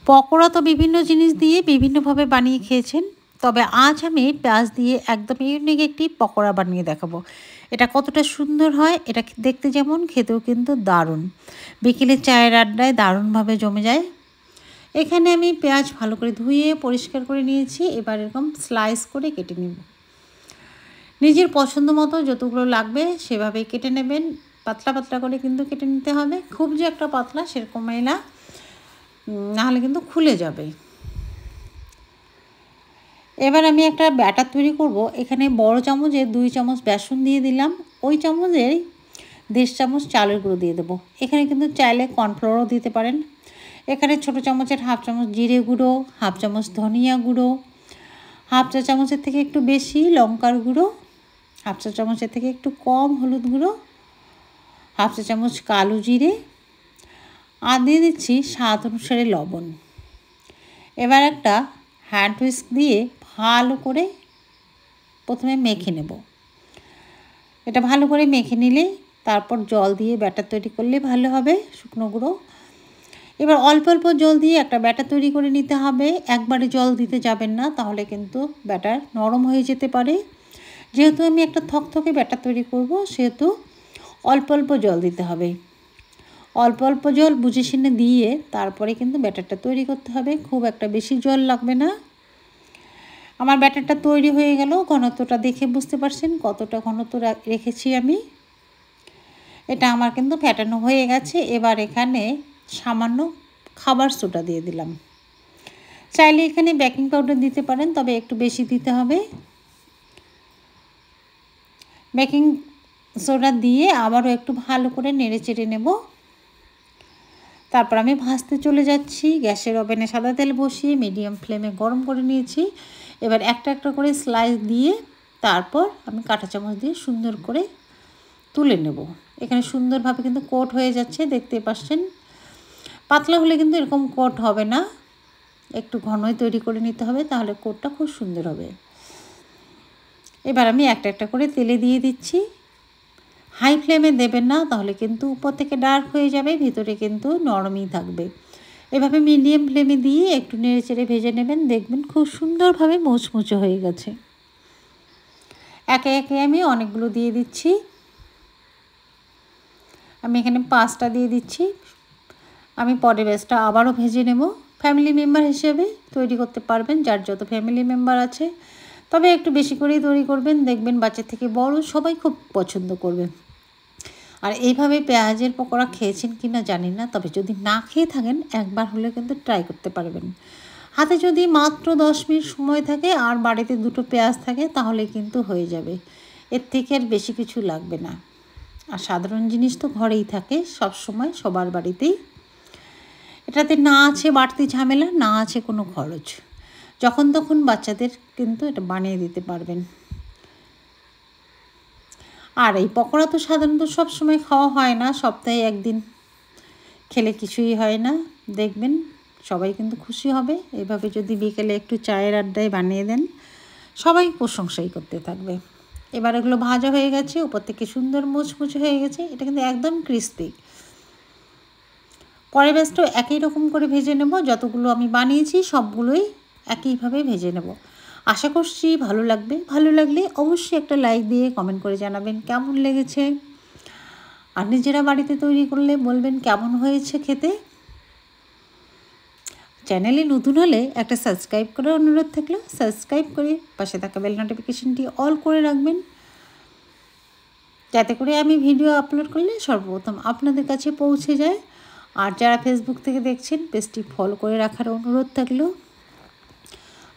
পকোড়া তো বিভিন্ন জিনিস দিয়ে বিভিন্নভাবে বানিয়ে খেয়েছেন, তবে আজ আমি পেঁয়াজ দিয়ে একদম ইউনিক একটি পকোড়া বানিয়ে দেখাবো। এটা কতটা সুন্দর হয়, এটা দেখতে যেমন, খেতেও কিন্তু দারুণ। বিকেলে চায়ের আড্ডায় দারুণভাবে জমে যায়। এখানে আমি পেঁয়াজ ভালো করে ধুয়ে পরিষ্কার করে নিয়েছি। এবার এরকম স্লাইস করে কেটে নেব। নিজের পছন্দ মতো যতগুলো লাগবে সেভাবেই কেটে নেবেন। পাতলা পাতলা করে কিন্তু কেটে নিতে হবে, খুব যে একটা পাতলা সেরকমই না, নাহলে কিন্তু খুলে যাবে। এবার আমি একটা ব্যাটার তৈরি করব। এখানে বড় চামচে 2 চামচ বেসন দিয়ে দিলাম, ওই চামচেই 1.5 চামচ চালের গুঁড়ো দিয়ে দেবো। এখানে কিন্তু চাইলে কর্নফ্লাওয়ারও দিতে পারেন। এখানে ছোটো চামচের 1/2 চামচ জিরে গুঁড়ো, 1/2 চামচ ধনিয়া গুঁড়ো, 1/2 চা চামচের থেকে একটু বেশি লঙ্কার গুঁড়ো, 1/2 চা চামচের থেকে একটু কম হলুদ গুঁড়ো, 1/2 চা চামচ কালো জিরে, আর দিয়ে দিচ্ছি স্বাদ অনুসারে লবণ। এবার একটা হ্যান্ড হুইস্ক দিয়ে ভালো করে প্রথমে মেখে নেব। এটা ভালো করে মেখে নিলে তারপর জল দিয়ে ব্যাটার তৈরি করলে ভালো হবে, শুকনো গুঁড়ো। এবার অল্প অল্প জল দিয়ে একটা ব্যাটার তৈরি করে নিতে হবে। একবারে জল দিতে যাবেন না, তাহলে কিন্তু ব্যাটার নরম হয়ে যেতে পারে। যেহেতু আমি একটা থকথকে ব্যাটার তৈরি করব, সেহেতু অল্প অল্প জল দিতে হবে। অল্প অল্প জল বুঝে শুনে দিয়ে তারপরে কিন্তু ব্যাটারটা তৈরি করতে হবে, খুব একটা বেশি জল লাগবে না। আমার ব্যাটারটা তৈরি হয়ে গেল। ঘনত্বটা দেখে বুঝতে পারছেন কতটা ঘনত্ব রেখেছি আমি। এটা আমার কিন্তু ফ্যাটানো হয়ে গেছে। এবার এখানে সামান্য খাবার সোডা দিয়ে দিলাম। চাইলে এখানে বেকিং পাউডার দিতে পারেন, তবে একটু বেশি দিতে হবে। বেকিং সোডা দিয়ে আবারও একটু ভালো করে নেড়ে চেড়ে নেব। তারপর আমি ভাজতে চলে যাচ্ছি। গ্যাসের ওভেনে সাদা তেল বসিয়ে মিডিয়াম ফ্লেমে গরম করে নিয়েছি। এবার একটা একটা করে স্লাইস দিয়ে তারপর আমি কাঁটা চামচ দিয়ে সুন্দর করে তুলে নেব। এখানে সুন্দরভাবে কিন্তু কোট হয়ে যাচ্ছে, দেখতে পাচ্ছেন। পাতলা হলে কিন্তু এরকম কোট হবে না, একটু ঘনই তৈরি করে নিতে হবে, তাহলে কোটটা খুব সুন্দর হবে। এবার আমি একটা একটা করে তেলে দিয়ে দিচ্ছি। হাই ফ্লেমে দেবেন না, তাহলে কিন্তু উপর থেকে ডার্ক হয়ে যাবে, ভিতরে কিন্তু নরমই থাকবে। এভাবে মিডিয়াম ফ্লেমে দিয়ে একটু নেড়ে চেড়ে ভেজে নেবেন, দেখবেন খুব সুন্দরভাবে মুচমুচে হয়ে গেছে। একে একে আমি অনেকগুলো দিয়ে দিচ্ছি। আমি এখানে 5টা দিয়ে দিচ্ছি। আমি পরের ব্যাচটা আবারও ভেজে নেব। ফ্যামিলি মেম্বার হিসেবে তৈরি করতে পারবেন, যার যত ফ্যামিলি মেম্বার আছে, তবে একটু বেশি করেই তৈরি করবেন, দেখবেন বাচ্চা থেকে বড় সবাই খুব পছন্দ করবে। আর এইভাবে পেঁয়াজের পকোড়া খেয়েছেন কি না জানি না, তবে যদি না খেয়ে থাকেন একবার হলে কিন্তু ট্রাই করতে পারবেন। হাতে যদি মাত্র 10 মিনিট সময় থাকে আর বাড়িতে 2টো পেঁয়াজ থাকে, তাহলে কিন্তু হয়ে যাবে। এর থেকে আর বেশি কিছু লাগবে না। আর সাধারণ জিনিস তো ঘরেই থাকে সব সময়, সবার বাড়িতেই। এটাতে না আছে বাড়তি ঝামেলা, না আছে কোনো খরচ। যখন তখন বাচ্চাদের কিন্তু এটা বানিয়ে দিতে পারবেন। আর এই পকোড়া তো সাধারণত সব সময় খাওয়া হয় না, সপ্তাহে একদিন খেলে কিছুই হয় না। দেখবেন সবাই কিন্তু খুশি হবে। এভাবে যদি বিকেলে একটু চায়ের আড্ডায় বানিয়ে দেন, সবাই প্রশংসাই করতে থাকবে। এবার এগুলো ভাজা হয়ে গেছে, উপর থেকে সুন্দর মুচমুচে হয়ে গেছে। এটা কিন্তু একদম ক্রিস্পি। পরের ব্যাচটাও একই রকম করে ভেজে নেব। যতগুলো আমি বানিয়েছি সবগুলোই একইভাবে ভেজে নেব। আশা করছি ভালো লাগবে। ভালো লাগলে অবশ্যই একটা লাইক দিয়ে কমেন্ট করে জানাবেন কেমন লেগেছে। আর নিজেরা বাড়িতে তৈরি করলে বলবেন কেমন হয়েছে খেতে। চ্যানেলে নতুন হলে একটা সাবস্ক্রাইব করার অনুরোধ থাকলো। সাবস্ক্রাইব করে পাশে থাকা বেল নোটিফিকেশনটি অল করে রাখবেন, যাতে করে আমি ভিডিও আপলোড করলে সর্বপ্রথম আপনাদের কাছে পৌঁছে যায়। আর যারা ফেসবুক থেকে দেখছেন, পেজটি ফলো করে রাখার অনুরোধ থাকলো।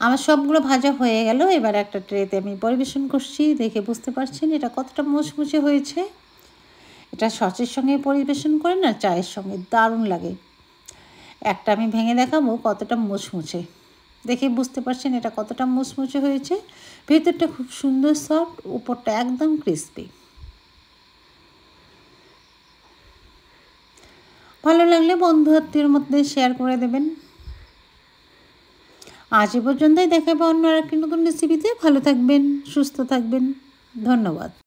আমার সবগুলো ভাজা হয়ে গেল। এবার একটা ট্রেতে আমি পরিবেশন করছি। দেখে বুঝতে পারছেন এটা কতটা মুচমুচে হয়েছে। এটা সসের সঙ্গে পরিবেশন করে না, চায়ের সঙ্গে দারুণ লাগে। একটা আমি ভেঙে দেখাবো কতটা মুচমুচে। দেখে বুঝতে পারছেন এটা কতটা মুচমুচে হয়েছে। ভেতরটা খুব সুন্দর সফট, উপরটা একদম ক্রিস্পি। ভালো লাগলে বন্ধু আত্মীয়র মধ্যে শেয়ার করে দেবেন। আজ এ পর্যন্তই, দেখাবো অন্য আরেকটি নতুন রেসিপিতে। ভালো থাকবেন, সুস্থ থাকবেন। ধন্যবাদ।